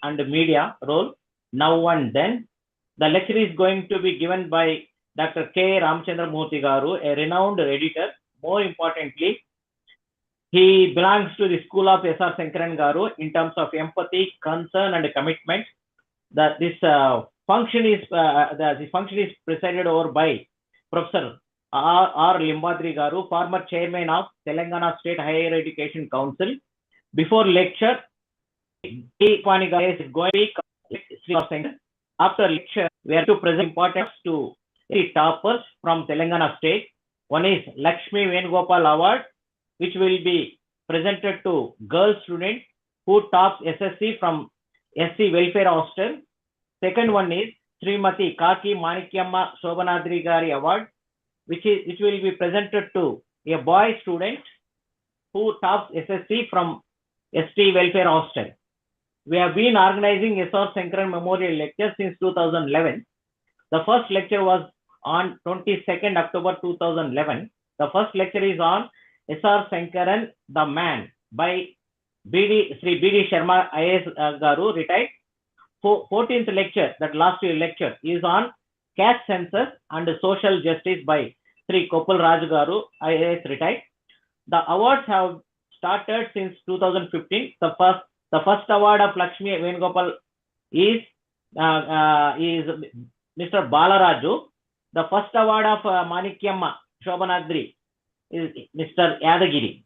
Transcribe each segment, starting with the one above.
and media role now and then. The lecture is going to be given by Dr. K. Ramchandra Murthy Garu, a renowned editor. More importantly, he belongs to the school of S.R. Sankaran Garu in terms of empathy, concern, and commitment. That this function is presided over by Professor R. Limbadri Garu, former chairman of Telangana State Higher Education Council. Before lecture, Pani Garu is going to be after lecture, we are to present importance to three toppers from Telangana State. One is Lakshmi Venugopal Award, which will be presented to girl student who tops SSC from SC Welfare Hostel. Second one is Srimati Kaki Manikyamma Shobhanadri Gari Award, which will be presented to a boy student who tops SSC from ST Welfare Hostel. We have been organizing S.R. Sankaran Memorial Lecture since 2011. The first lecture was on 22nd October 2011. The first lecture is on S.R. Sankaran, the Man, by Sri B.D. Sharma IAS Garu, retired. 14th lecture, that last year lecture, is on caste census and social justice by Sri Kopal Raj Garu, IAS, retired. The awards have started since 2015. The first award of Lakshmi Venugopal is Mr. Balaraju. The first award of Manikyamma Shobhanadri is Mr. Yadagiri.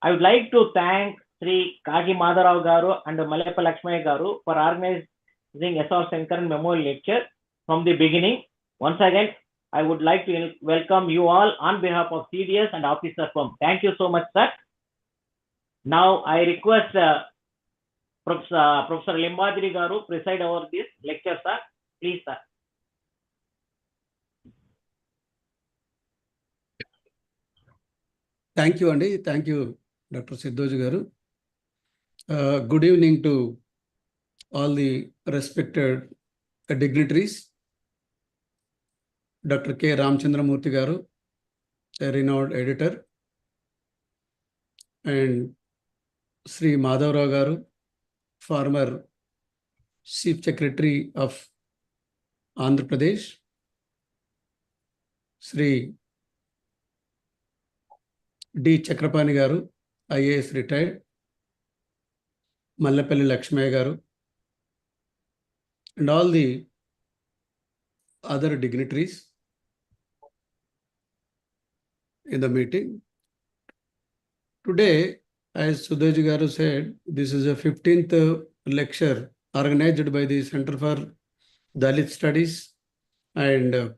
I would like to thank Sri Kagi Madharao Garu and Malepa Lakshmi Garu for organizing S.R. Sankaran Memorial Lecture from the beginning. Once again, I would like to welcome you all on behalf of CDS and officer firm. Thank you so much, sir. Now I request Professor Limbadri Garu preside over this lecture, sir. Please, sir. Thank you, Andy. Thank you, Dr. Siddoji Garu. Good evening to all the respected dignitaries. Dr. K. Ramchandra Murthy Garu, a renowned editor, and Sri Madhavrao Garu, former Chief Secretary of Andhra Pradesh, Sri D. Chakrapani Garu, IAS, retired, Mallepalli Lakshmi Garu, and all the other dignitaries in the meeting. Today, as Sudhaji Garu said, this is a 15th lecture organized by the Center for Dalit Studies and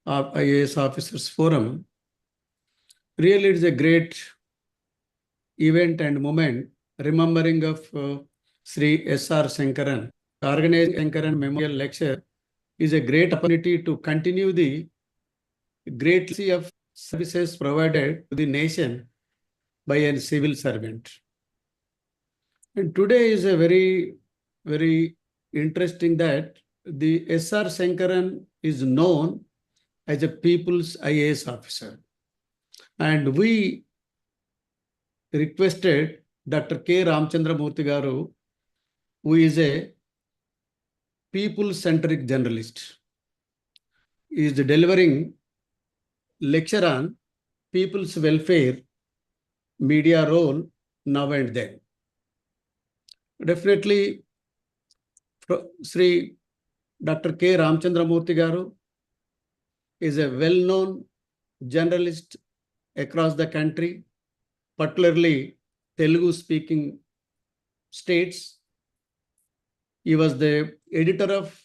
IAS Officers Forum. Really, it is a great event and moment remembering of Sri S.R. Sankaran. Organizing Sankaran Memorial Lecture is a great opportunity to continue the great legacy of services provided to the nation by a civil servant. And today is a very, very interesting that the S.R. Sankaran is known as a people's IAS officer. And we requested Dr. K. Ramchandra Murthy Garu, who is a people-centric journalist, is delivering lecture on people's welfare, media role now and then. Definitely, Sri Dr. K. Ramchandra Murthy Garu is a well-known journalist across the country, particularly Telugu-speaking states. He was the editor of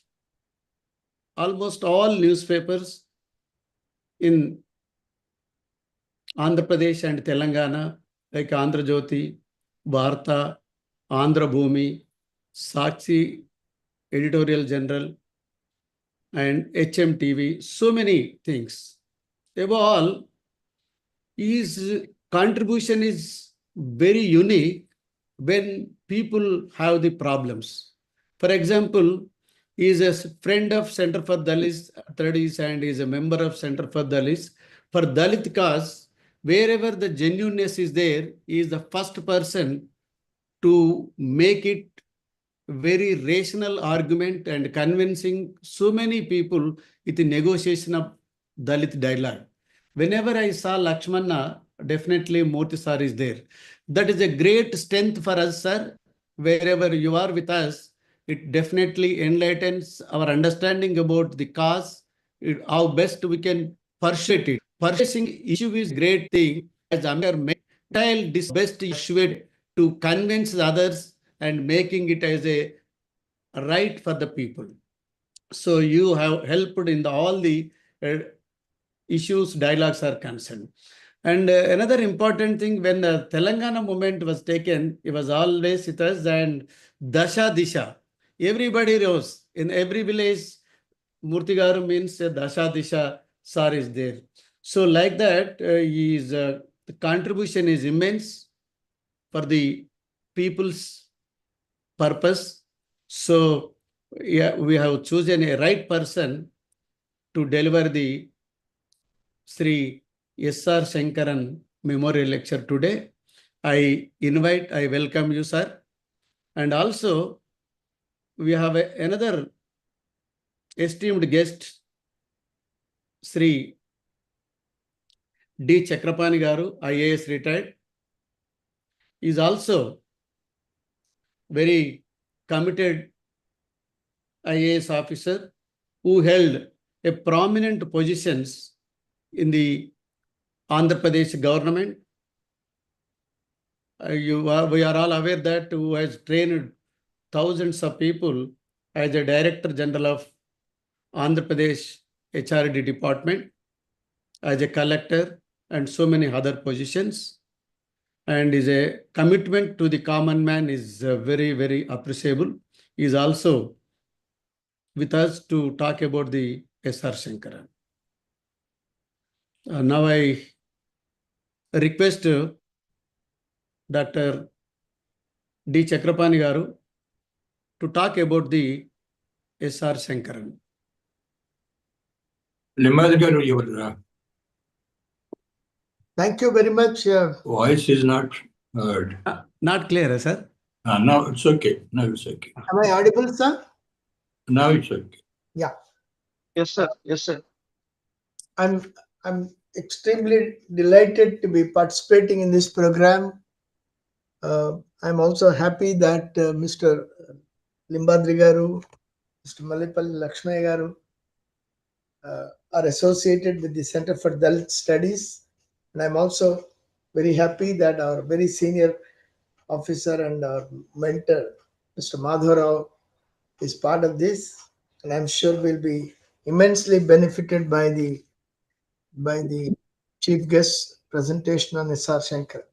almost all newspapers in Andhra Pradesh and Telangana, like Andhra Jyoti, Varta, Andhra Bhumi, Sakshi Editorial General, and HMTV, so many things. Above all, his contribution is very unique when people have the problems. For example, he is a friend of Center for Dalit Studies and is a member of Center for Dalit. For Dalit cause, wherever the genuineness is there, he is the first person to make it very rational argument and convincing so many people with the negotiation of Dalit dialogue. Whenever I saw Lakshmana, definitely Murthy sir is there. That is a great strength for us, sir. Wherever you are with us, it definitely enlightens our understanding about the cause, how best we can pursue it. Pursuing issue is a great thing. As Amir mentioned, this best issue to convince others and making it as a right for the people. So you have helped in all the issues, dialogues are concerned. And another important thing, when the Telangana movement was taken, it was always with us, and Dasha Disha. Everybody knows in every village, Murthy Garu means Dasha Disha Sar is there. So like that, the contribution is immense for the people's purpose. So yeah, we have chosen a right person to deliver the Sri S.R. Sankaran Memorial Lecture today. I welcome you, sir. And also, we have another esteemed guest, Sri D. Chakrapani Garu, IAS retired. He is also very committed IAS officer who held a prominent positions in the Andhra Pradesh government. We are all aware that who has trained thousands of people as a Director General of Andhra Pradesh HRD department, as a collector, and so many other positions. And is a commitment to the common man is very, very appreciable. He is also with us to talk about the S.R. Sankaran. Now I request Dr. D. Chakrapani Garu to talk about the S.R. Sankaran. Limad Garu, your Thank you very much. voice is not heard. Not clear, sir? No, it's okay. Now it's okay. Am I audible, sir? Now it's okay. Yeah. Yes, sir. Yes, sir. I'm extremely delighted to be participating in this program. I'm also happy that Mr. Limbadri Garu, Mr. Malipalli Lakshmaya Garu are associated with the Center for Dalit Studies. And I'm also very happy that our very senior officer and our mentor, Mr. Madhav, is part of this. And I'm sure we'll be immensely benefited by the chief guest presentation on S.R. Shankar.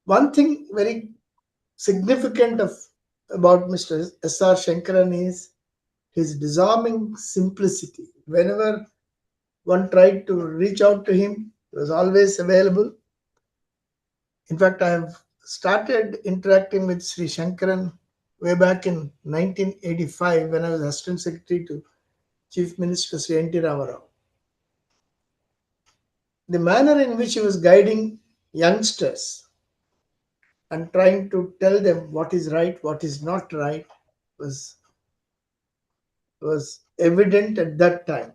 One thing very significant about Mr. S.R. Shankaran is his disarming simplicity. Whenever one tried to reach out to him, he was always available. In fact, I have started interacting with Sri Shankaran way back in 1985 when I was Assistant Secretary to Chief Minister Sri N.T. Ramarao. The manner in which he was guiding youngsters and trying to tell them what is right, what is not right, was evident at that time.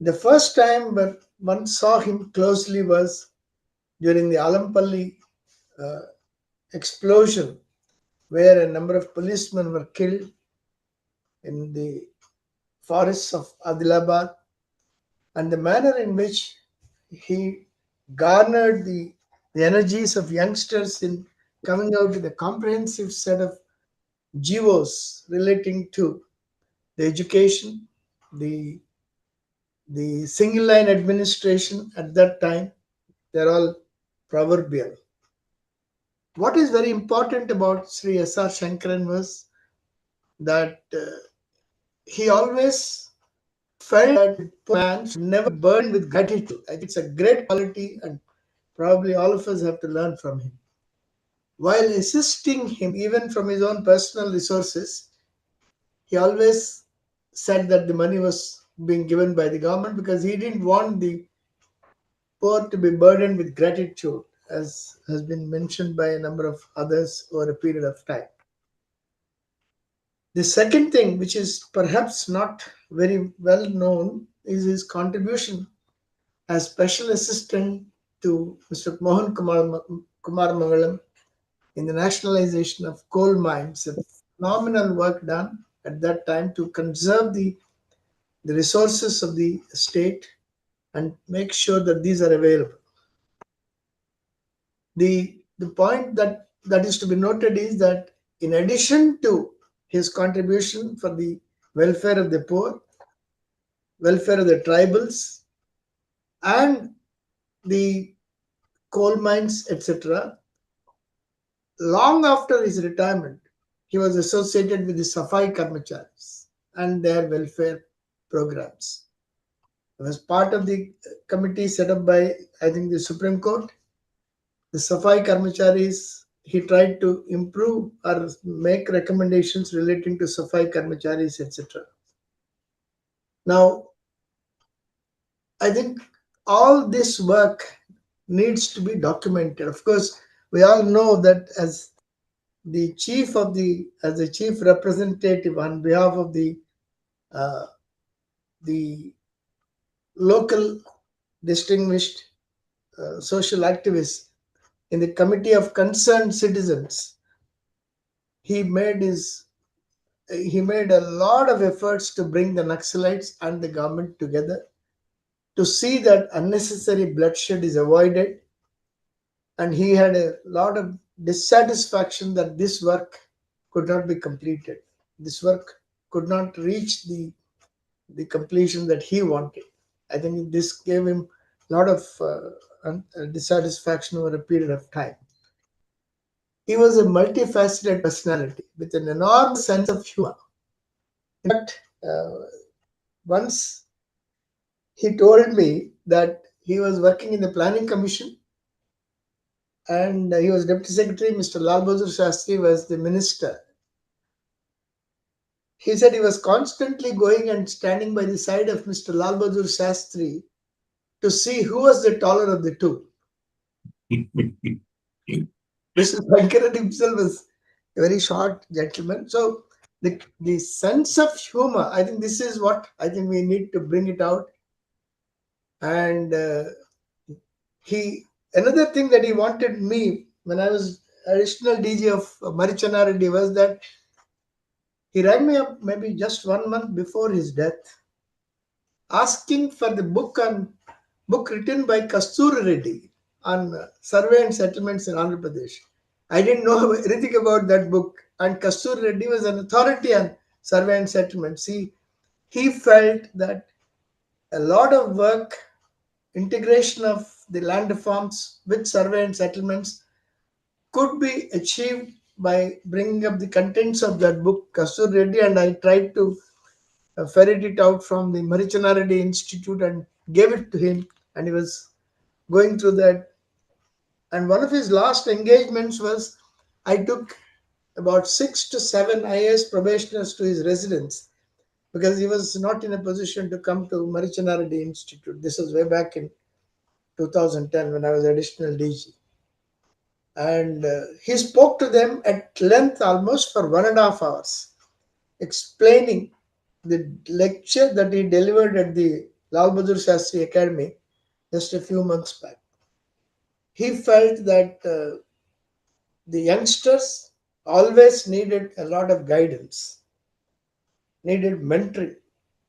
The first time when one saw him closely was during the Alampalli explosion, where a number of policemen were killed in the forests of Adilabad, and the manner in which he garnered the energies of youngsters in coming out with a comprehensive set of GOs relating to the education, the single line administration at that time. They're all proverbial. What is very important about Sri S.R. Shankaran was that he always felt that man should never burn with gratitude. I think it's a great quality, and probably all of us have to learn from him. While assisting him, even from his own personal resources, he always said that the money was being given by the government because he didn't want the poor to be burdened with gratitude. as has been mentioned by a number of others over a period of time. The second thing, which is perhaps not very well known, is his contribution as special assistant to Mr. Kumar Mangalam in the nationalization of coal mines. A phenomenal work done at that time to conserve the resources of the state and make sure that these are available. The point that is to be noted is that in addition to his contribution for the welfare of the poor, welfare of the tribals, and the coal mines, etc., long after his retirement, he was associated with the Safai Karmacharis and their welfare programs. He was part of the committee set up by, I think, the Supreme Court. The Safai Karmacharis, he tried to improve or make recommendations relating to Safai Karmacharis, etc. Now, I think all this work needs to be documented. Of course, we all know that as the chief representative on behalf of the local distinguished social activists in the Committee of Concerned Citizens, he made a lot of efforts to bring the Naxalites and the government together to see that unnecessary bloodshed is avoided. And he had a lot of dissatisfaction that this work could not be completed. This work could not reach the completion that he wanted. I think this gave him a lot of dissatisfaction over a period of time. He was a multifaceted personality with an enormous sense of humor. In fact, once he told me that he was working in the planning commission and he was deputy secretary. Mr. Lal Bahadur Shastri was the minister. He said he was constantly going and standing by the side of Mr. Lal Bahadur Shastri to see who was the taller of the two. Mr. Sankaran himself was a very short gentleman. So the sense of humor, I think this is what I think we need to bring it out. And another thing that he wanted me when I was additional DG of Marichannareddy was that he rang me up maybe just 1 month before his death, asking for the book written by Kasturi Reddy on survey and settlements in Andhra Pradesh. I didn't know anything about that book, and Kasturi Reddy was an authority on survey and settlements. He felt that a lot of work, integration of the land reforms with survey and settlements could be achieved by bringing up the contents of that book, Kasturi Reddy, and I tried to ferret it out from the Marichannareddy Institute and gave it to him, and he was going through that. And one of his last engagements was I took about 6 to 7 IAS probationers to his residence because he was not in a position to come to Marichannareddy Institute. This was way back in 2010 when I was additional DG. And he spoke to them at length almost for 1.5 hours, explaining the lecture that he delivered at the Lal Bahadur Shastri Academy just a few months back. He felt that the youngsters always needed a lot of guidance, needed mentoring.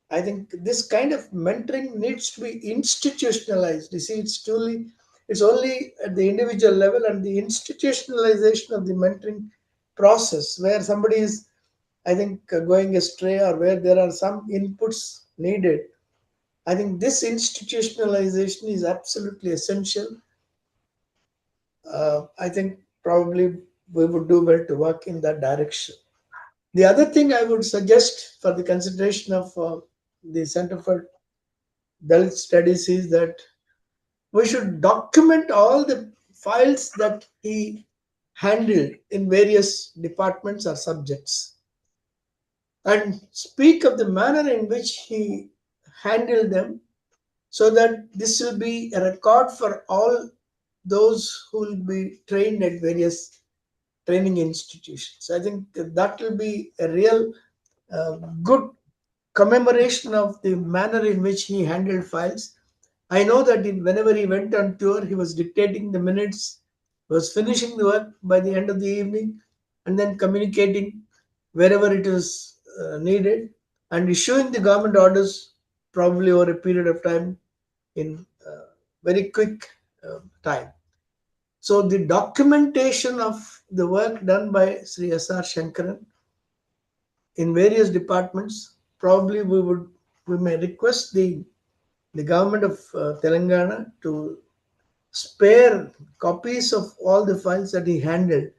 I think this kind of mentoring needs to be institutionalized. You see, it's only at the individual level, and the institutionalization of the mentoring process where somebody is, I think, going astray or where there are some inputs needed. I think this institutionalization is absolutely essential. I think probably we would do well to work in that direction. The other thing I would suggest for the consideration of the Center for Dalit Studies is that we should document all the files that he handled in various departments or subjects and speak of the manner in which he handled them so that this will be a record for all those who will be trained at various training institutions. I think that will be a real good commemoration of the manner in which he handled files. I know that whenever he went on tour, he was dictating the minutes, was finishing the work by the end of the evening, and then communicating wherever it is needed, and issuing the government orders probably over a period of time in very quick time. So the documentation of the work done by Sri S.R. Shankaran in various departments, probably we may request the government of Telangana to spare copies of all the files that he handled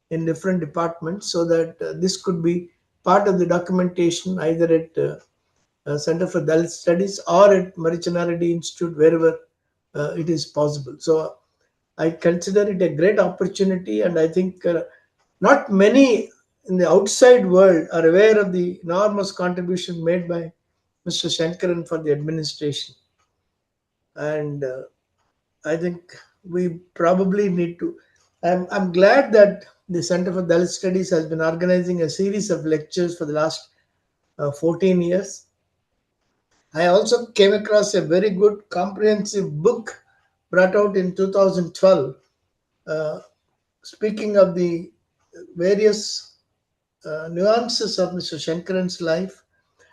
in different departments, so that this could be part of the documentation either at Center for Dalit Studies or at Marichanaradi Institute, wherever it is possible. So I consider it a great opportunity, and I think not many in the outside world are aware of the enormous contribution made by Mr. Shankaran for the administration. And I think we probably need to. I'm glad that the Center for Dalit Studies has been organizing a series of lectures for the last 14 years. I also came across a very good comprehensive book brought out in 2012, uh, speaking of the various nuances of Mr. Shankaran's life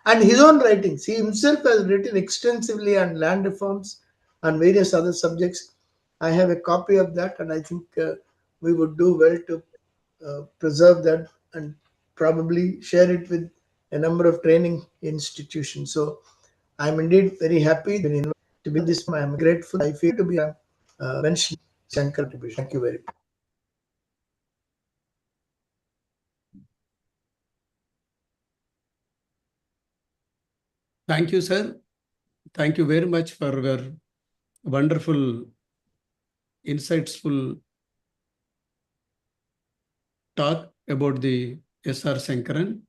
and his own writings. He himself has written extensively on land reforms and various other subjects. I have a copy of that, and I think we would do well to preserve that and probably share it with a number of training institutions. So I'm indeed very happy to be this. I'm grateful. I feel to be mentioned Shankar contribution. Thank you very much. Thank you, sir. Thank you very much for your wonderful, insightful talk about the S.R. Sankaran.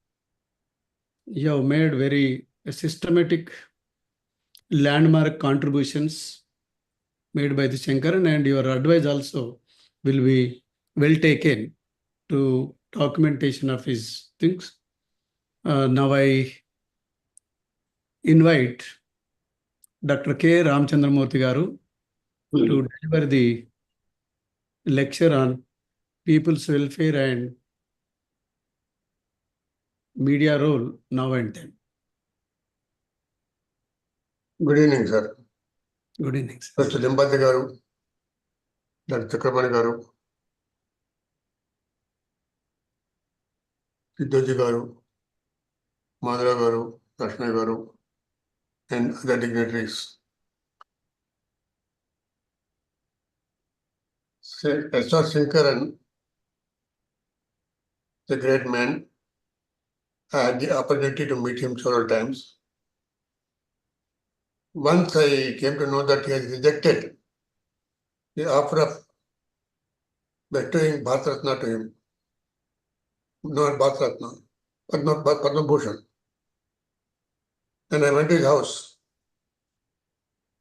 You have made very systematic landmark contributions made by the Shankaran, and your advice also will be well taken to documentation of his things. Now I invite Dr. K. Ramchandramurthy Garu to deliver the lecture on people's welfare and media role now and then. Good evening, sir. Good evening, sir. Mr. Limbati Garu, Dr. Chakrabarti Garu, Siddoji Garu, Madhura Garu, Rashmi Garu, and other dignitaries. S.R. Sankaran, the great man, I had the opportunity to meet him several times. Once I came to know that he has rejected the offer of bestowing Bharat Ratna to him. Not Bharat Ratna, but not Padma Bhushan. And I went to his house,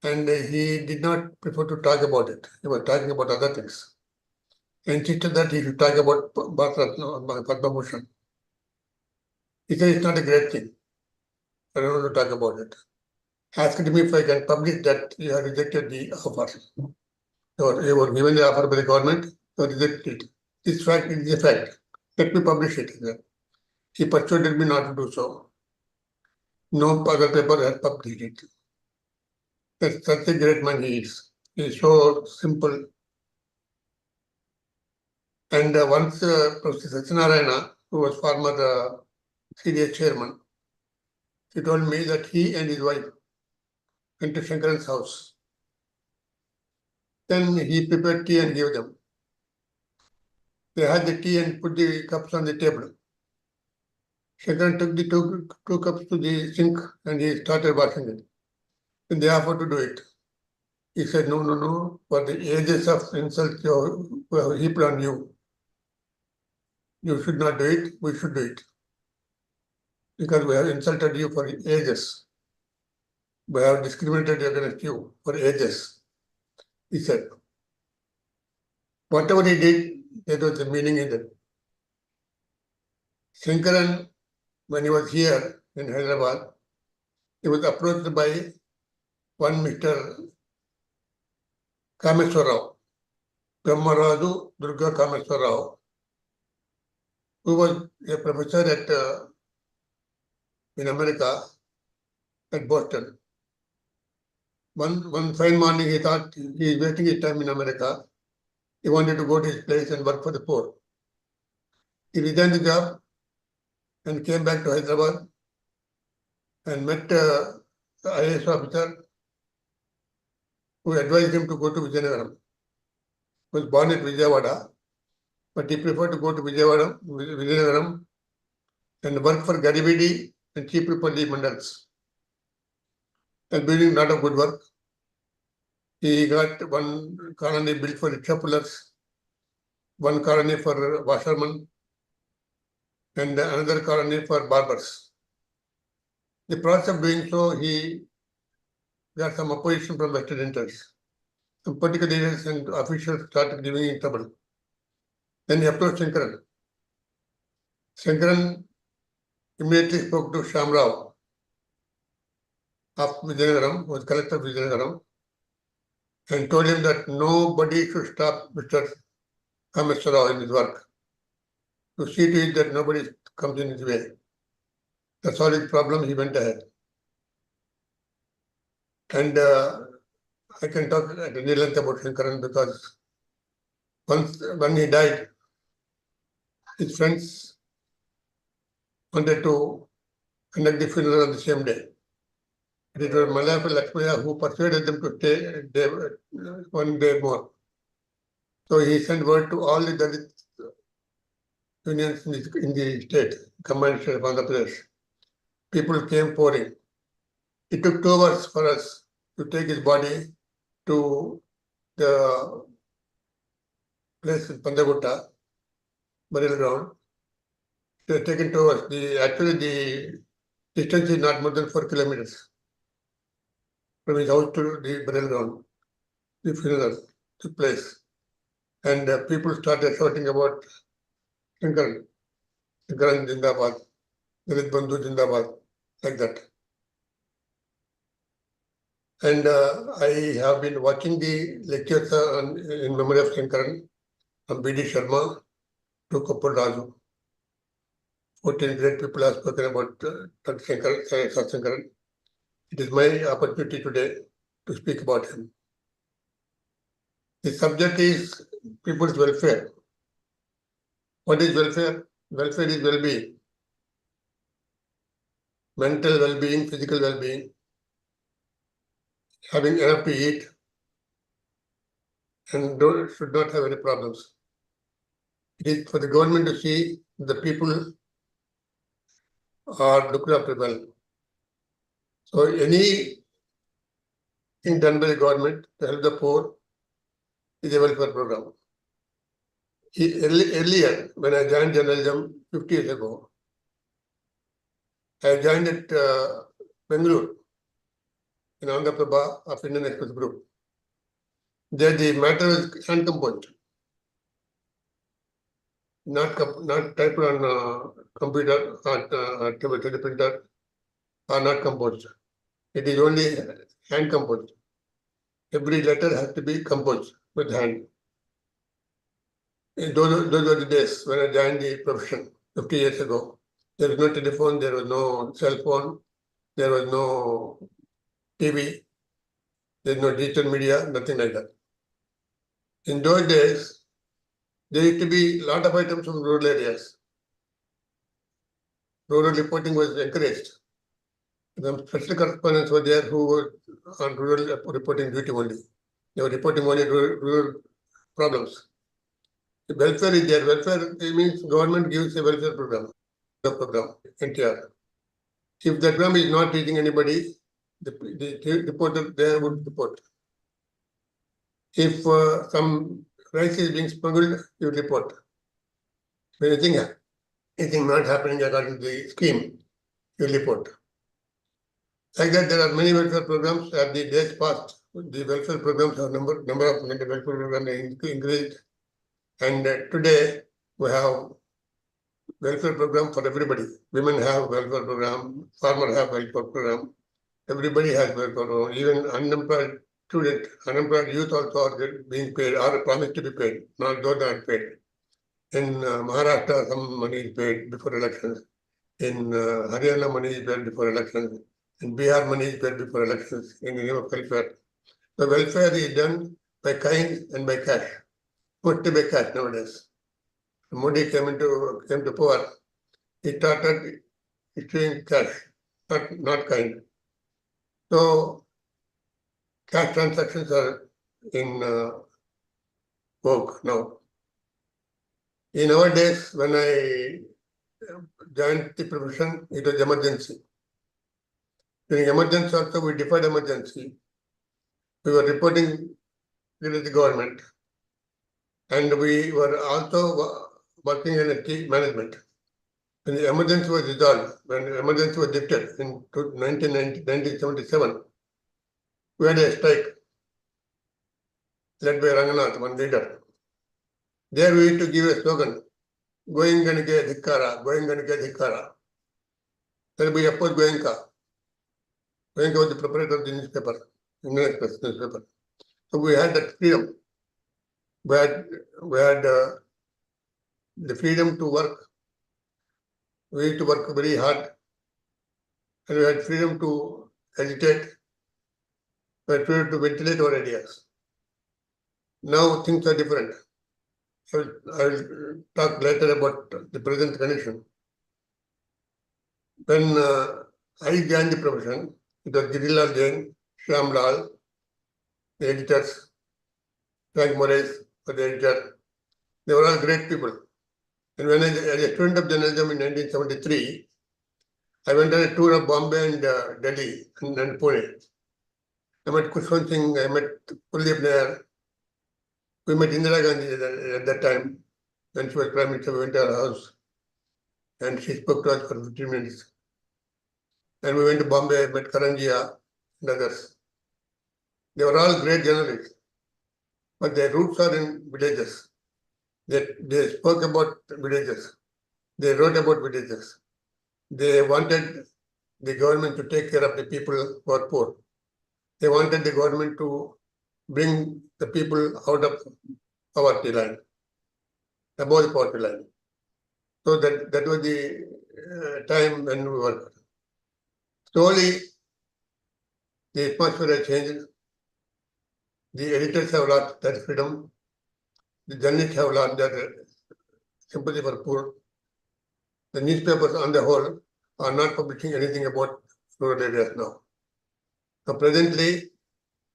and he did not prefer to talk about it. He was talking about other things. He insisted that he should talk about Bharat Ratna or Padma Bhushan. He said it's not a great thing. I don't want to talk about it. Asked me if I can publish that you have rejected the offer. You were given the offer by the government, you rejected it. This fact is a fact. Let me publish it. He persuaded me not to do so. No other paper has published it. That's such a great man he is. He is so simple. And once Professor Satyanarayana, who was former CDS chairman, he told me that he and his wife went to Shankaran's house. Then he prepared tea and gave them. They had the tea and put the cups on the table. Shankaran took the two cups to the sink and he started washing it. Then they offered to do it. He said, no, for the ages of insults you have heaped on you, you should not do it, we should do it. Because we have insulted you for ages. We have discriminated against you for ages, he said. whatever he did, there was a meaning in it. Sankaran, when he was here in Hyderabad, he was approached by one Mr. Kameswarrao, Brahmaraju Durga Kameswarrao, who was a professor at in America, at Boston. One fine morning, he thought he is wasting his time in America. He wanted to go to his place and work for the poor. He resigned the job and came back to Hyderabad and met the IAS officer who advised him to go to Vijayanagaram. He was born at Vijayawada, but he preferred to go to Vijayanagaram and work for Garibidi and Chipalpalli mandals. And doing a lot of good work. He got one colony built for rickshaw pullers, one colony for washermen, and another colony for barbers. The process of doing so, he got some opposition from vested interests. Some political leaders and officials started giving him trouble. Then he approached Sankaran. Sankaran immediately spoke to Shamrao of Vijayanagaram, who was collector of Vijayanagaram, and told him that nobody should stop Mr. Kameswarrao in his work. To see to it that nobody comes in his way. To solve his problem, he went ahead. And I can talk at any length about Sankaran because when he died, his friends wanted to conduct the funeral on the same day. It was Malayapur Lakshmaya who persuaded them to stay one day more. So he sent word to all the Dalit unions in the state, combined state of Andhra Pradesh. People came pouring. It took 2 hours for us to take his body to the place in Pandagutta, burial ground. It has taken 2 hours. Actually, the distance is not more than 4 kilometers from his house to the burial ground. The funeral took place. And people started shouting about Sankaran Jindabad, Dalit Bandhu Jindabad, like that. And I have been watching the lectures in memory of Sankaran from B.D. Sharma to Koppal Raju. 14 great people have spoken about Sankaran. It is my opportunity today to speak about him. The subject is people's welfare. What is welfare? Welfare is well-being. Mental well-being, physical well-being, having enough to eat, and should not have any problems. It is for the government to see the people are looked after well. So anything done by the government to help the poor is a welfare program. Earlier, when I joined journalism 50 years ago, I joined at Bengaluru in Andhra Prabha of Indian Express Group. There the matter is hand composed, not typed on computer or printer, or not composed. It is only hand composed. Every letter has to be composed with hand. Those were the days when I joined the profession 50 years ago. There was no telephone, there was no cell phone, there was no TV, there was no digital media, nothing like that. In those days, there used to be a lot of items from rural areas. Rural reporting was encouraged. The special correspondents were there who were on rural reporting duty only. They were reporting only rural problems. The welfare is there. Welfare means government gives a welfare program. NTR. If the program is not reaching anybody, the reporter there would report. If some rice is being smuggled, you report. If anything not happening according to the scheme, you report. Like that, there are many welfare programs. As the days passed, the welfare programs have number of welfare programs increased. And today we have welfare program for everybody. Women have welfare program, farmers have welfare program. Everybody has welfare program. Even unemployed student, unemployed youth also are being paid or promised to be paid, not those not paid. In Maharashtra, some money is paid before elections. In Haryana, money is paid before elections. In Bihar, money is paid before elections in the name of welfare. The welfare is done by kind and by cash. Mostly by cash nowadays. Modi came to power. He started issuing cash, not kind. So cash transactions are in vogue now. In our days, when I joined the profession, it was emergency. During emergency also, we deferred emergency. We were reporting to the government. And we were also working in a team management. When the emergency was resolved, when the emergency was lifted in 1977, we had a strike led by Ranganath, one leader. There we used to give a slogan, Goenganike Dhikara, Goenganike Dhikara. Then we opposed Goenka. Goenka was the proprietor of the newspaper, Indian Express newspaper. So we had that freedom. We had the freedom to work. We used to work very hard. And we had freedom to agitate. We had freedom to ventilate our ideas. Now things are different. I will talk later about the present condition. When I joined the profession, it was Girilal Jain, Shyam Lal, the editors, Frank Morris, the editor. They were all great people. And when as a student of journalism in 1973, I went on a tour of Bombay and Delhi and Pune. I met Kushwant Singh, I met Kuldeep Nair. We met Indira Gandhi at that time when she was Prime Minister. We went to her house and she spoke to us for 15 minutes. And we went to Bombay, met Karanjia and others. They were all great journalists, but their roots are in villages. They spoke about villages. They wrote about villages. They wanted the government to take care of the people who are poor. They wanted the government to bring the people out of poverty line, above the poverty line. So that was the time when we worked. Slowly, the atmosphere has changed. The editors have lost their freedom. The journalists have lost their sympathy for poor. The newspapers on the whole are not publishing anything about rural areas now. So presently,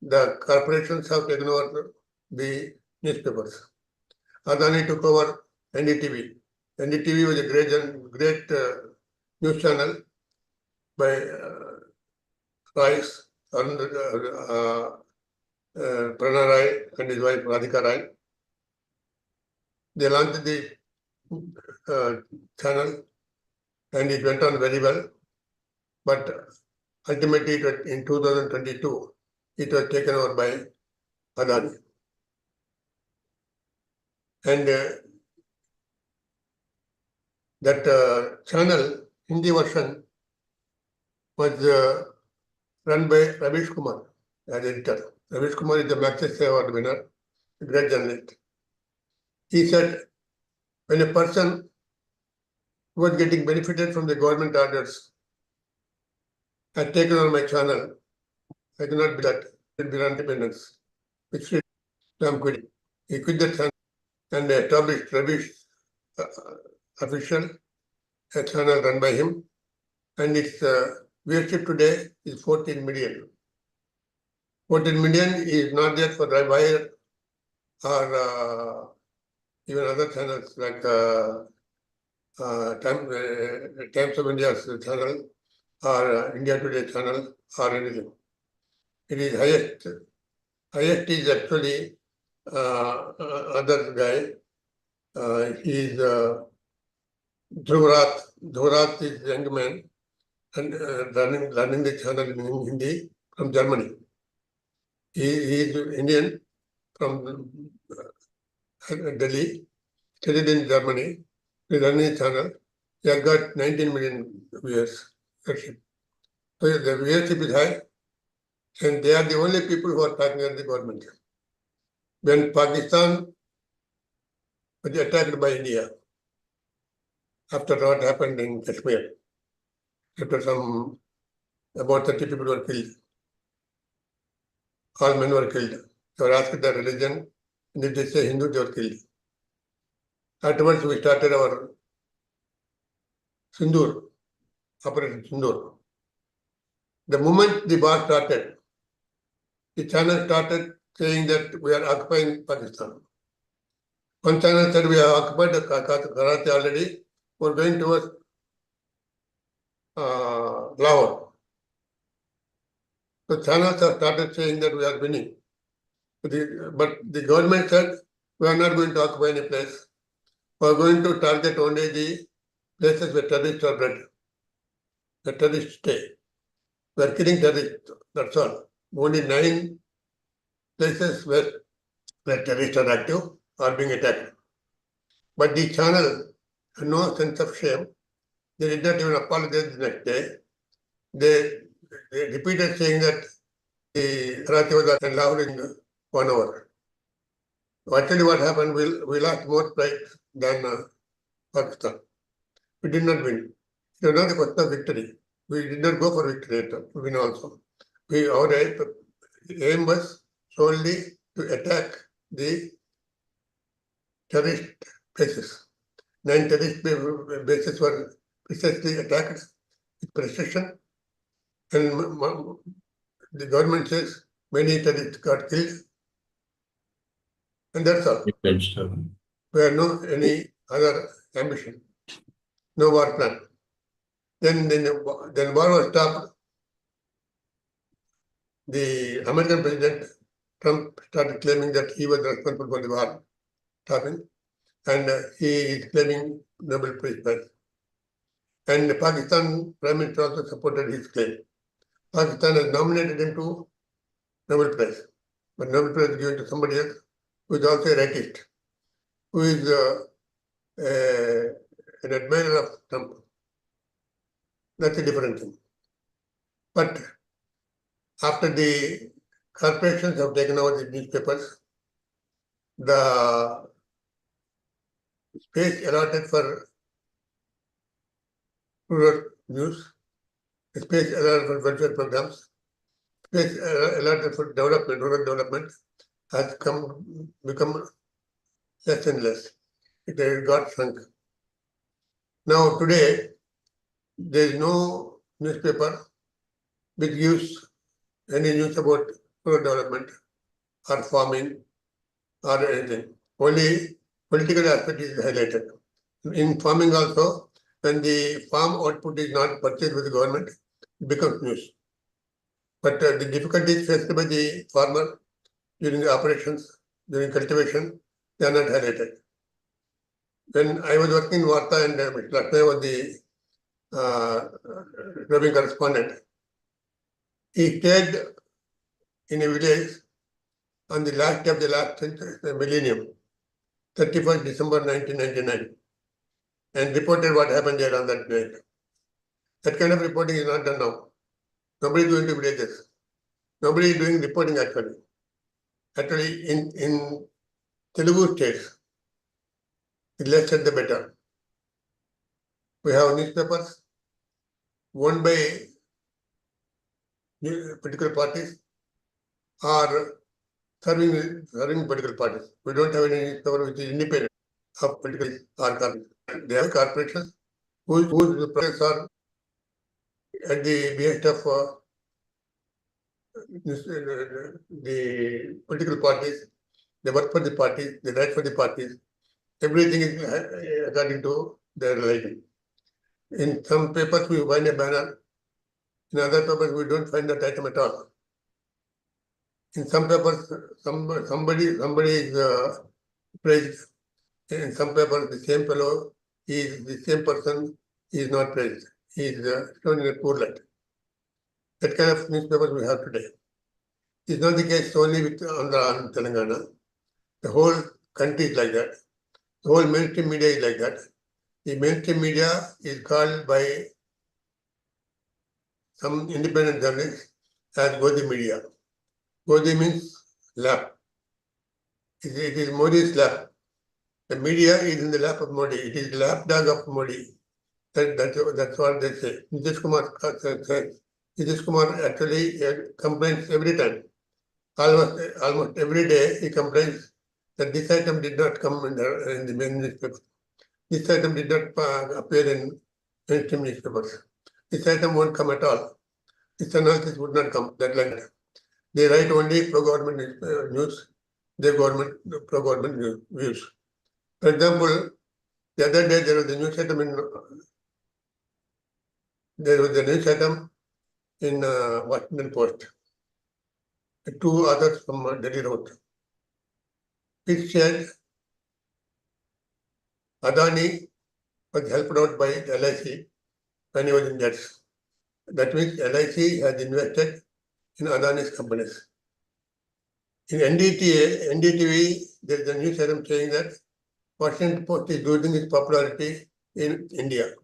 the corporations have taken over the newspapers. Adani took over NDTV. NDTV was a great news channel by Rice, Pranay Rai and his wife Radhika Rai. They launched the channel and it went on very well. But ultimately, in 2022, it was taken over by Adani. And that channel, Hindi version, was run by Ravish Kumar as editor. Ravish Kumar is the Magsaysay Award winner, a great journalist. He said, when a person who was getting benefited from the government orders had taken on my channel, I cannot be that. It will be independence. Which I'm quitting. He quit the channel and established Ravish official, a channel run by him, and its viewership today is 14 million. 14 million is not there for Wire or even other channels like Times of India's channel or India Today channel or anything. It is highest. Highest is actually other guy. He is Dhruv Rath is a young man and running the channel in Hindi from Germany. He is Indian from Delhi, studied in Germany. He's running a channel. He has got 19 million viewers. So the viewership is high, and they are the only people who are talking at the government. When Pakistan was attacked by India, after what happened in Kashmir, after about 30 people were killed, all men were killed. They were asked their religion, and if they say Hindu, they were killed. Afterwards, we started our Sindur, Operation Sindur. The moment the war started, the channel started saying that we are occupying Pakistan. One channel said we have occupied Karachi already. We're going towards Lahore. The channels have started saying that we are winning. But the government said we are not going to occupy any place. We are going to target only the places where terrorists are bred, where terrorists stay. We are killing terrorists, that's all. Only 9 places where terrorists are active are being attacked. But the channel had no sense of shame. They did not even apologize the next day. They repeated saying that the Karachi was and Lahore in 1 hour. Actually, what happened, we lost more flights than Pakistan. We did not win. It was not a question of victory. We did not go for victory to win also. Our aim was solely to attack the terrorist bases. 9 terrorist bases were precisely attacked with precision, and the government says many terrorists got killed, and that's all. We have no any other ambition, no war plan. Then war was stopped. The American President Trump started claiming that he was responsible for the war stopping, and he is claiming Nobel Prize. And the Pakistan Prime Minister also supported his claim. Pakistan has nominated him to Nobel Prize, but Nobel Prize is given to somebody else who is also a rightist, who is an admirer of Trump. That's a different thing. But after the corporations have taken over the newspapers, the space allotted for rural news, space allotted for welfare programs, space allotted for development, rural development has become less and less. It got shrunk. Now today, there is no newspaper which gives any news about rural development or farming or anything. Only political aspect is highlighted. In farming also, when the farm output is not purchased with the government, it becomes news. But the difficulties faced by the farmer during the operations, during cultivation, they are not highlighted. When I was working in Varta and Mr. Lakshmi was the roving correspondent, he stayed in a village on the last day of the last millennium, 31st December 1999, and reported what happened there on that night. That kind of reporting is not done now. Nobody is going to villages. Nobody is doing reporting actually. Actually, in Telugu states, the less said the better. We have newspapers owned by political parties or serving political parties. We don't have any newspaper which is independent of political or corporations. They have corporations whose projects are at the behest of the political parties. They work for the parties, they write for the parties. Everything is according to their liking. In some papers, we find a banner. In other papers, we don't find that item at all. In some papers, somebody is praised. In some papers, the same fellow, he is the same person, he is not praised. He is shown in a poor light. That kind of newspapers we have today. It's not the case only with Andhra and Telangana. The whole country is like that. The whole mainstream media is like that. The mainstream media is called by some independent journalists as Godi media. Godi means lap. It is Modi's lap. The media is in the lap of Modi. It is the lapdog of Modi. That's what they say. Nitish Kumar says. Nitish Kumar actually complains every time. Almost every day he complains that this item did not come in the main newspaper. This item did not appear in mainstream newspapers. This item won't come at all. This analysis would not come. That like that. They write only pro-government news, pro-government views. For example, the other day there was a news item in Washington Post. Two others from Delhi wrote. It said Adani was helped out by LIC when he was in debts. That means LIC has invested in Adani's companies. In NDTV, there is a news item saying that Washington Post is losing its popularity in India.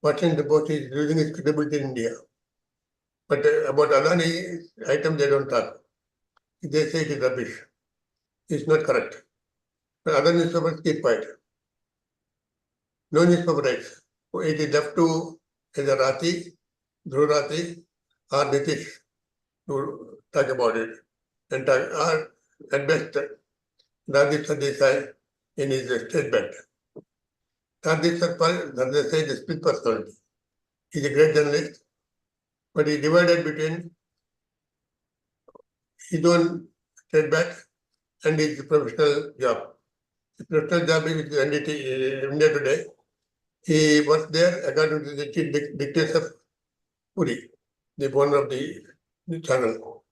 Washington Post is losing its credibility in India. But about Adani item, they don't talk. They say it is rubbish. It's not correct. But other newspapers keep quiet. No newspaper writes. It is left to either Rati, Dhruv Rati, or Nitish to talk about it. And talk, or at best, Radhik Sadesai in his statement. Radhik Sadesai is a split personality. He's a great journalist, but he divided between his own setback and his professional job. His professional job is with NDT, India Today. He was there according to the chief dictates of Puri, the owner of the channel.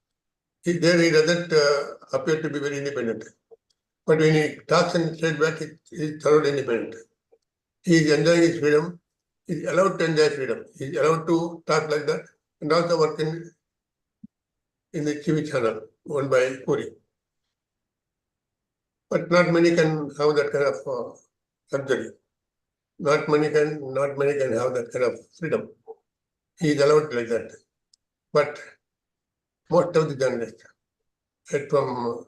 He doesn't appear to be very independent. But when he talks and says back, he is thoroughly independent. He is enjoying his freedom. He is allowed to enjoy freedom. He is allowed to talk like that and also work in the TV channel owned by Puri. But not many can have that kind of luxury. Not many can have that kind of freedom. He is allowed like that. But most of the journalists, right from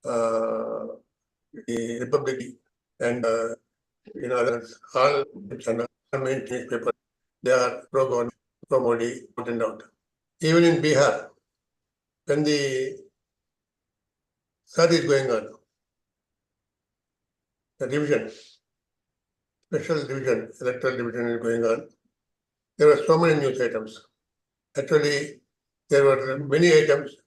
the Republic and others, all channels, main newspapers, they are pro-government, pro-Modi, out and out. Even in Bihar, when the Sadi is going on, the division, special division, electoral division is going on, there were so many news items. Actually, there were many items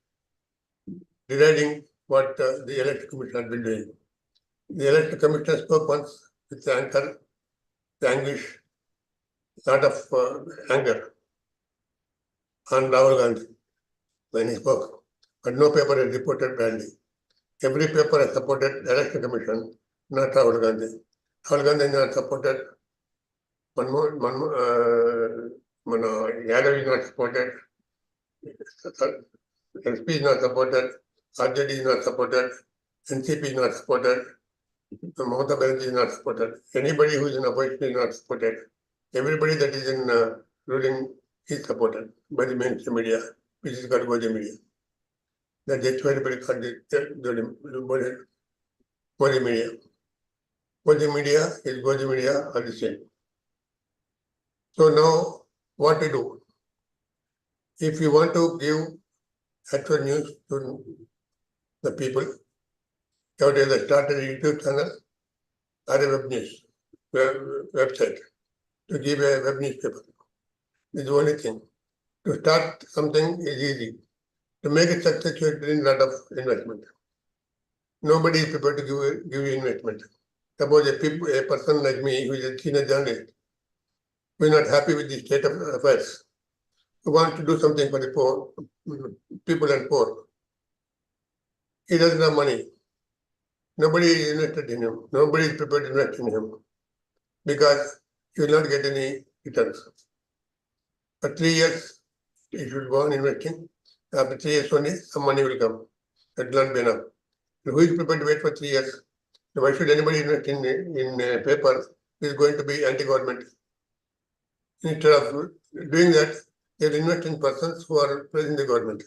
deriding what the election commission had been doing. The election commissioner spoke once with the anguish, lot of anger on Rahul Gandhi when he spoke. But no paper has reported badly. Every paper has supported the election commission, not Rahul Gandhi. Rahul Gandhi is not supported. Yadav is not supported. SP is not supported. RJD is not supported. NCP is not supported. Mamata Banerjee is not supported. Anybody who is in opposition is not supported. Everybody that is in ruling is supported by the mainstream media, which is called Goji media. That's why everybody called it Goji media. Goji media is Goji media are the same. So now what to do? If you want to give actual news to the people, you have to either start a YouTube channel or a web news website to give a web newspaper. This is the only thing. To start something is easy. To make it successful, it needs a lot of investment. Nobody is prepared to give you investment. Suppose a person like me, who is a senior journalist, who is not happy with the state of affairs, who wants to do something for the poor, people and poor. He doesn't have money. Nobody is invested in him. Nobody is prepared to invest in him because he will not get any returns. For 3 years, he should go on investing. After 3 years only, some money will come. That will not be enough. And who is prepared to wait for 3 years? Why should anybody invest in a paper which is going to be anti-government? Instead of doing that, they will invest in persons who are praising the government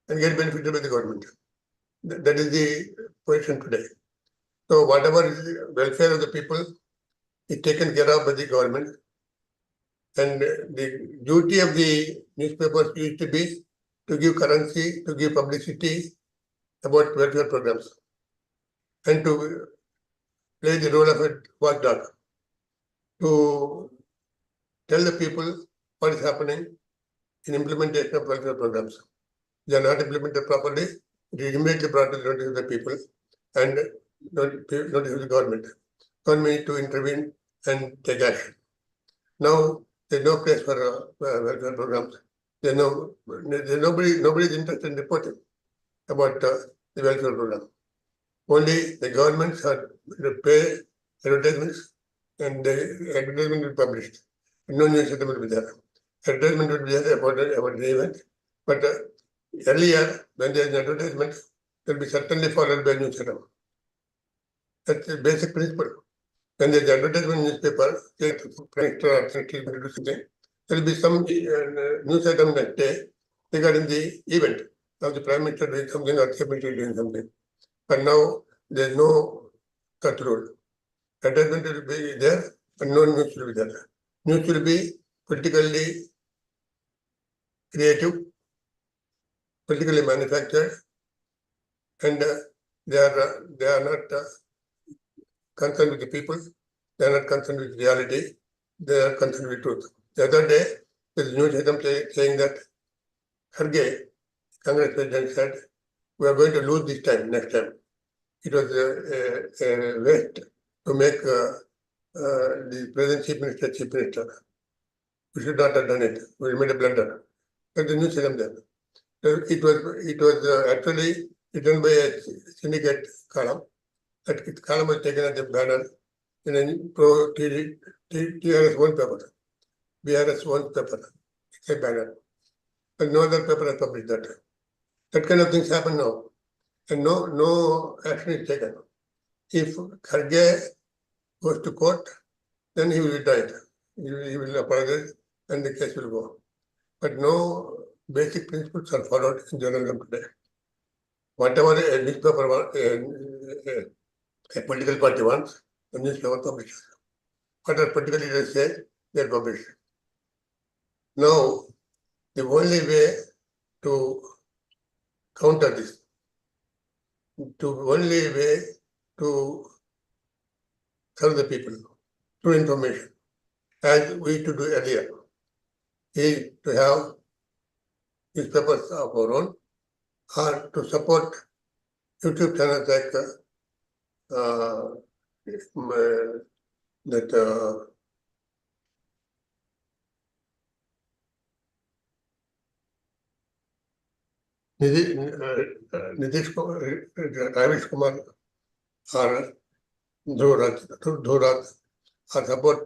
and get benefited by the government. That is the position today. So whatever is the welfare of the people is taken care of by the government. And the duty of the newspapers used to be to give currency, to give publicity about welfare programs, and to play the role of a watchdog, to tell the people what is happening in implementation of welfare programs. They are not implemented properly, it is immediately brought to the notice of the people and notice of the government. Government need to intervene and take action. Now, there's no place for welfare programs. There's nobody is interested in reporting about the welfare program. Only the governments are to pay advertisements, and the advertisement will be published. No newspaper will be there. Advertisement will be there about the event, but earlier, when there is an advertisement, there will be certainly followed by a newspaper. That's the basic principle. When there is advertisement in newspaper, there will be some news item that day regarding the event of the Prime Minister doing something or Chief Minister doing something. But now there is no such rule. Advertisement will be there, but no news will be there. News will be politically creative, politically manufactured, and they are not concerned with the people. They are not concerned with reality. They are concerned with truth. The other day, there is news item saying that Kharge, Congress President, said, "We are going to lose this time, next time." It was a waste to make the present Chief Minister Chief Minister. We should not have done it. We made a blunder. But the news item there. It was actually written by a syndicate column. That column was taken as a banner in a pro TRS one paper, BRS one paper. It's a banner. But no other paper has published that. That kind of things happen now. And no action is taken. If Kharge goes to court, then he will be tried. He will apologize and the case will go. But no basic principles are followed in journalism today. Whatever a newspaper wants, a political party wants, the newspaper publishes. Whatever political leaders say, they publish. Now, the only way to counter this, the only way to serve the people through information, as we used to do earlier, is to have newspapers of our own, or to support YouTube channels like Ravish Kumar or Dhuraj, or support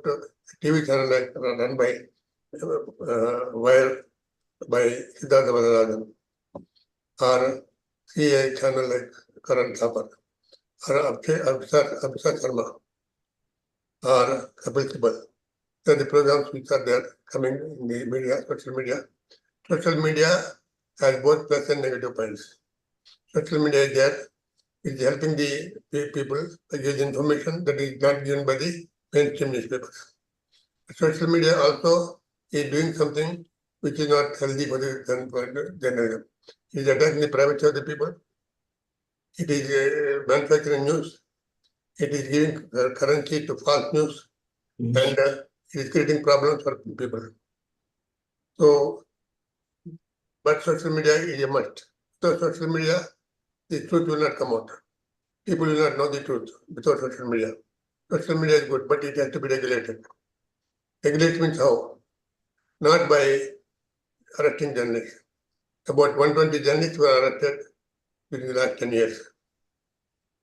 TV channel like run by Siddhartha Varadarajan, or CA channel like Karan Thapar, or Abhishek Sharma, or Kapil Sibal. So the programs which are there coming in the media, social media. Social media has both plus and negative points. Social media is there, is helping the people to get information that is not given by the mainstream newspapers. Social media also is doing something which is not healthy for the journalism. It is attacking the privacy of the people. It is manufacturing news. It is giving currency to false news, and it is creating problems for people. So, but social media is a must. So social media, the truth will not come out. People will not know the truth without social media. Social media is good, but it has to be regulated. Regulation means how? Not by arresting journalists. About 120 journalists were arrested during the last 10 years.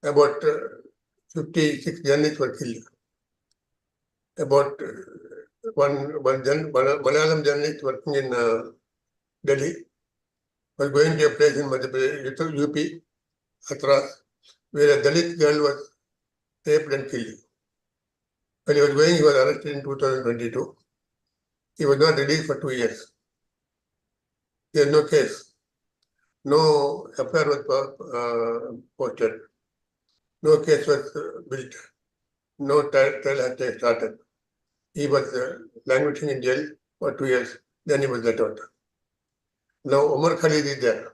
About 56 journalists were killed. About one Malayalam journalist working in Delhi was going to a place in Madhya Pradesh, UP, Hatras, where a Dalit girl was raped and killed. When he was going, he was arrested in 2022. He was not released for 2 years. There is no case. No affair was posted. No case was built. No trial had started. He was languishing in jail for 2 years. Then he was let out. Now Omar Khalid is there,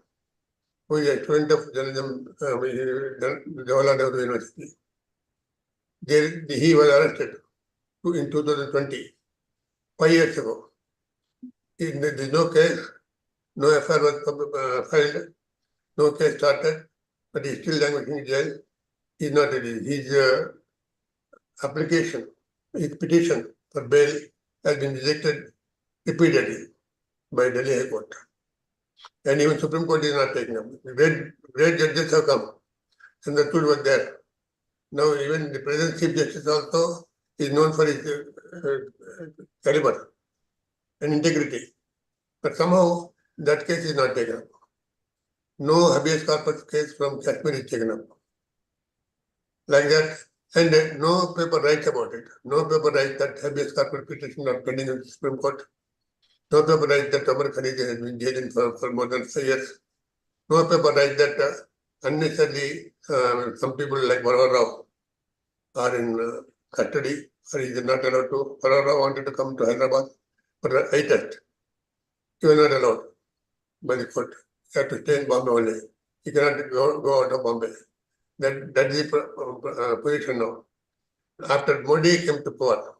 who is a student of journalism, Jawaharlal Nehru University. He was arrested in 2020, 5 years ago. There is no case, no FIR was filed, no case started, but he is still languishing in jail. He is not released. His application, his petition for bail has been rejected repeatedly by Delhi High Court. And even Supreme Court is not taking up. Great judges have come, and the tool was there. Now even the present Chief Justice also is known for his caliber and integrity. But somehow that case is not taken up. No habeas corpus case from Kashmir is taken up. Like that, and no paper writes about it. No paper writes that habeas corpus petition not pending in the Supreme Court. No paper writes that Omar Khalid has been jailed for more than 5 years. No paper writes that unnecessarily some people like Varvar Rao are in custody, or he is not allowed to. Varvar Rao wanted to come to Hyderabad for an eye test. He was not allowed by the court. He had to stay in Bombay only. He cannot go out of Bombay. That is the position now. After Modi came to power,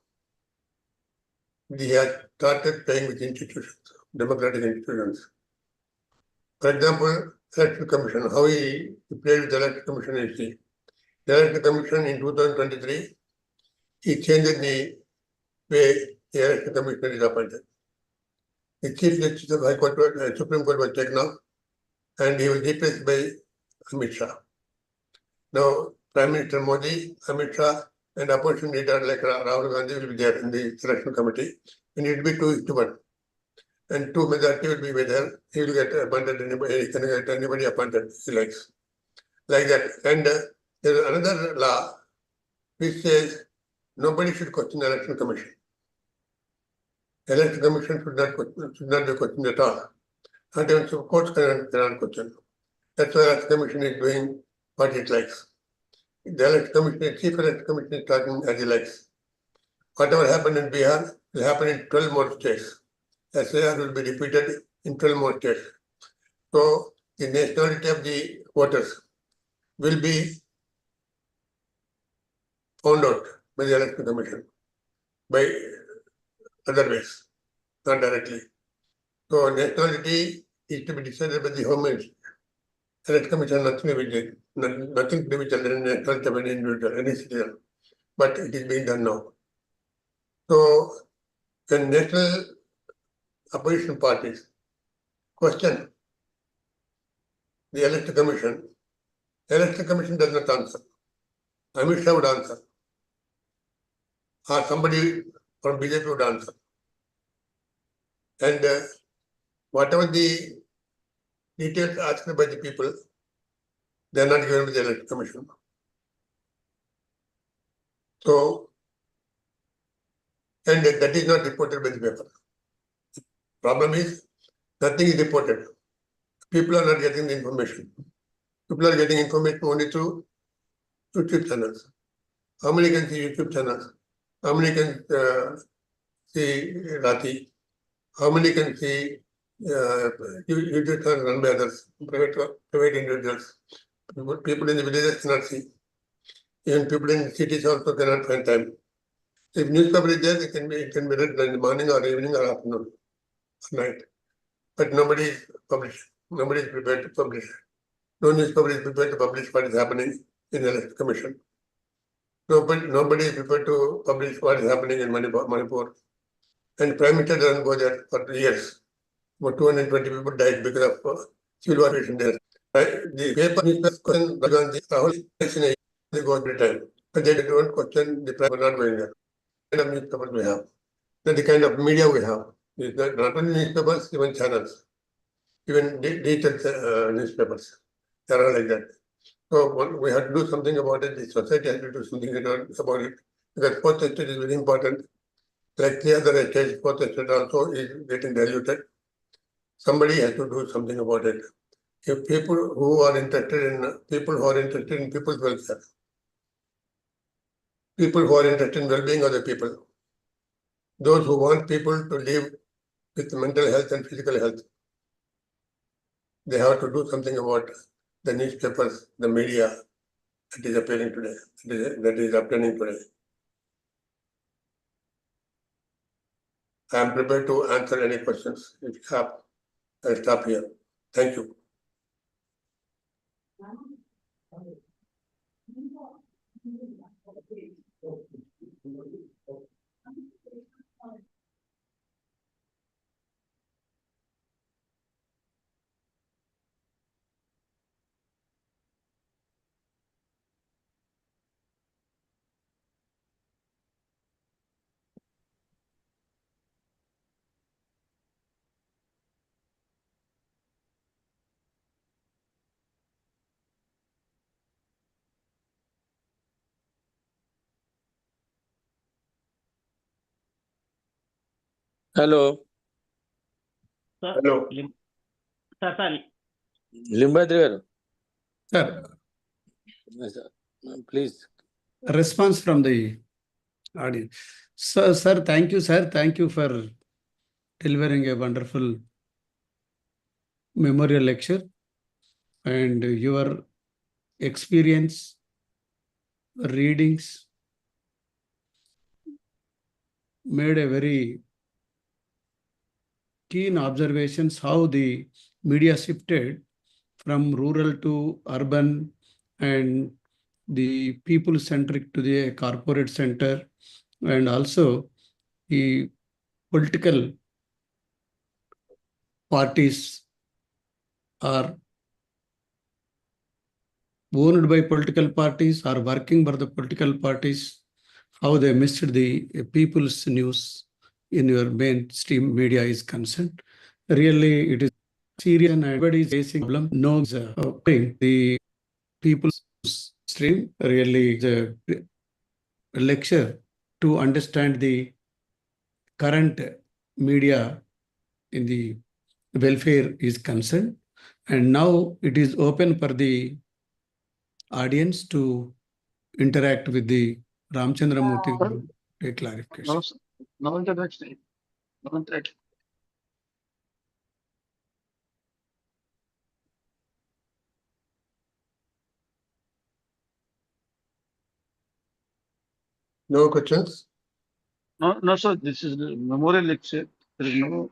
he has started playing with institutions, democratic institutions. For example, Election Commission, how he played with the Election Commission is the Election Commission in 2023, he changed the way the Election Commission is appointed. The Chief Justice of High Court, Supreme Court was taken off, and he was replaced by Amit Shah. Now, Prime Minister Modi, Amit Shah, and opposition leader like Rahul Gandhi will be there in the selection committee, and it will be 2:1. And 2 majority will be there. He will get appointed anybody, he can get anybody appointed he likes. Like that. And there is another law which says nobody should question the election commission. Election commission should not be questioned at all. Not even some courts cannot question. That's why the election commission is doing what it likes. The election commission, chief election commission is talking as he likes. Whatever happened in Bihar will happen in 12 more states. SIR will be repeated in 12 more states. So the nationality of the voters will be found out by the election commission by other ways, not directly. So nationality is to be decided by the Home Ministry. Election commission nothing to do with nationality of any individual, any citizen. But it is being done now. So when national opposition parties question the election commission does not answer. Amit Shah would answer. Or somebody from BJP would answer. And whatever the details asked by the people, they are not given by the election commission. So, and that is not reported by the paper. Problem is, nothing is reported. People are not getting the information. People are getting information only through YouTube channels. How many can see YouTube channels? How many can see Rati? How many can see YouTube channels run by others, private individuals? People in the villages cannot see. Even people in cities also cannot find time. If newspaper is there, it can be read in the morning or evening or afternoon, or night. But nobody is published. Nobody is prepared to publish. No newspaper is prepared to publish what is happening in the election commission. Nobody is prepared to publish what is happening in Manipur. And Prime Minister doesn't go there for years. About 220 people died because of civil war there. The paper newspapers question Rahul they go every time. But they don't question the Prime Minister not going there. The kind of newspapers we have. That's the kind of media we have. Not only newspapers, even channels. Even digital newspapers. They are all like that. So we have to do something about it. The society has to do something about it. Because fourth estate is very important. Like the other estates, fourth estate also is getting diluted. Somebody has to do something about it. If people who are interested in people's welfare, people who are interested in well-being of the people, those who want people to live with mental health and physical health, they have to do something about the newspapers, the media that is appearing today, that is happening today. I am prepared to answer any questions if you have. I'll stop here. Thank you. Hello, Sir, Hello. sir, Limbadri garu. Sir, Yes, sir. Please. a response from the audience. Sir, thank you, sir. Thank you for delivering a wonderful memorial lecture, and your experience, readings made a very keen observations how the media shifted from rural to urban and the people centric to the corporate center, and also the political parties are owned by political parties or working for the political parties, how they missed the people's news in your mainstream media is concerned. Really, it is serious and everybody is facing problem. No, the people's stream really is a lecture to understand the current media in the welfare is concerned. And now it is open for the audience to interact with the Ramchandra Murthy. A clarification. No, sir. No interaction. No interaction. No questions? No, sir. This is the memorial lecture. There is no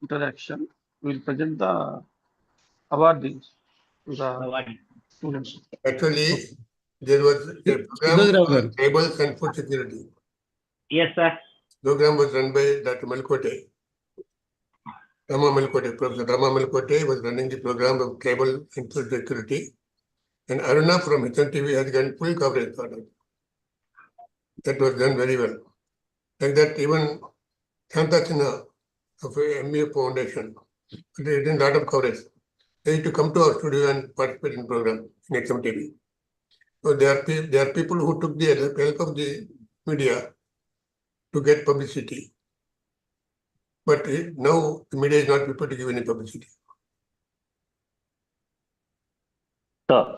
interaction. We will present the awardees to the award. students. Actually, there was a program Siddharth on Garu. tribals and food security. Yes, sir. Program was run by Dr. Melkote. Professor Rama Melkote was running the program of tribal and food security. And Aruna from HMTV has gotten full coverage for that. That was done very well. Like that, even Shanta Sinha of MBA Foundation, they did a lot of coverage. They need to come to our studio and participate in program in HMTV. So there are people who took the help of the media to get publicity. But now the media is not prepared to give any publicity. Sir.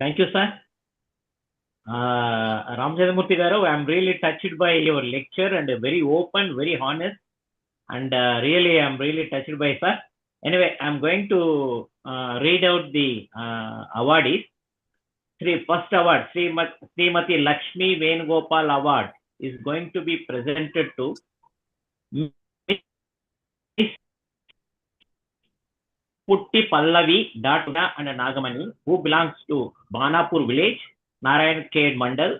Thank you, sir. Ramchandra Murthy garu, I am really touched by your lecture and very open, very honest, and really I am really touched by, sir. Anyway, I am going to read out the awardees. First award, Srimati Lakshmi Venugopal Award is going to be presented to Miss Putti Pallavi Datuna and Nagamani, who belongs to Banapur village, Narayan Khed Mandal,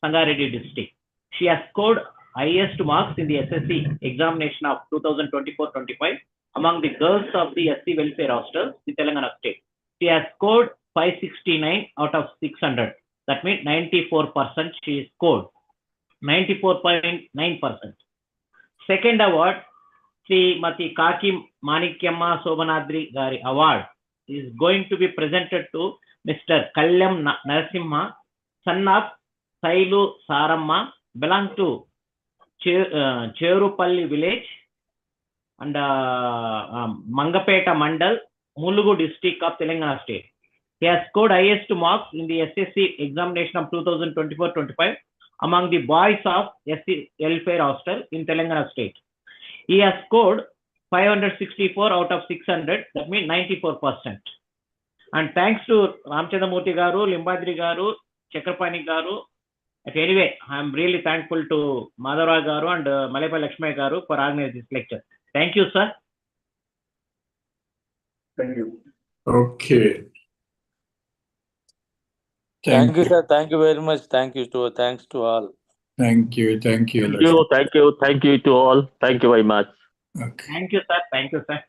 Sangareddy district. She has scored highest marks in the SSC examination of 2024-25 among the girls of the SC welfare hostels, the Telangana state. She has scored 569 out of 600. That means 94% she scored. 94.9%. Second award, Srimati Kaki Manikyamma Sobanadri Gari Award is going to be presented to Mr. Kallam Narasimha, son of Sailu Saramma, belong to Cherupalli village and Mangapeta Mandal, Mulugu district of Telangana state. He has scored highest marks in the SSC examination of 2024-25 among the boys of SC Welfare Hostel in Telangana state. He has scored 564 out of 600, that means 94%. And thanks to Ramchandra Murthy Garu, Limbadri Garu, Chakrapani Garu. Anyway, I am really thankful to Madhava Garu and Malepalli Lakshmi Garu for organizing this lecture. Thank you, sir. Thank you. Okay. Thank you, sir. Thank you very much. Thanks to all. Thank you. Thank you. Thank you, thank you, thank you to all. Thank you very much. Okay. Thank you, sir. Thank you, sir.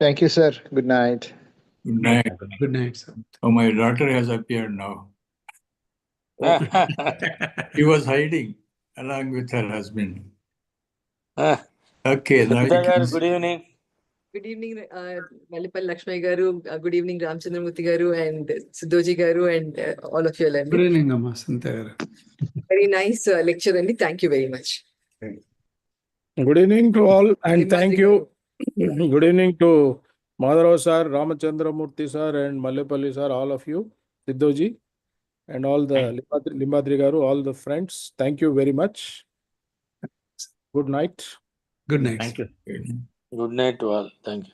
Thank you, sir. Good night. Good night. Good night, sir. Oh, my daughter has appeared now. She was hiding along with her husband. Okay, now you Sita can garu, good evening. Good evening, Malepalli Lakshmi Garu. Good evening, Ramchandra Murthy Garu and Siddhoji Garu and all of you. Good evening, Amma Santa garu. Very nice lecture, and thank you very much. Good evening to all and Limbadri thank you. Good evening to Madhava sir, Ramachandra Murthy sir and Malepalli sir, all of you, Siddhoji and all the Limbadri Garu, all the friends. Thank you very much. Good night. Good night. Thank you. Good. Good night to all. Thank you.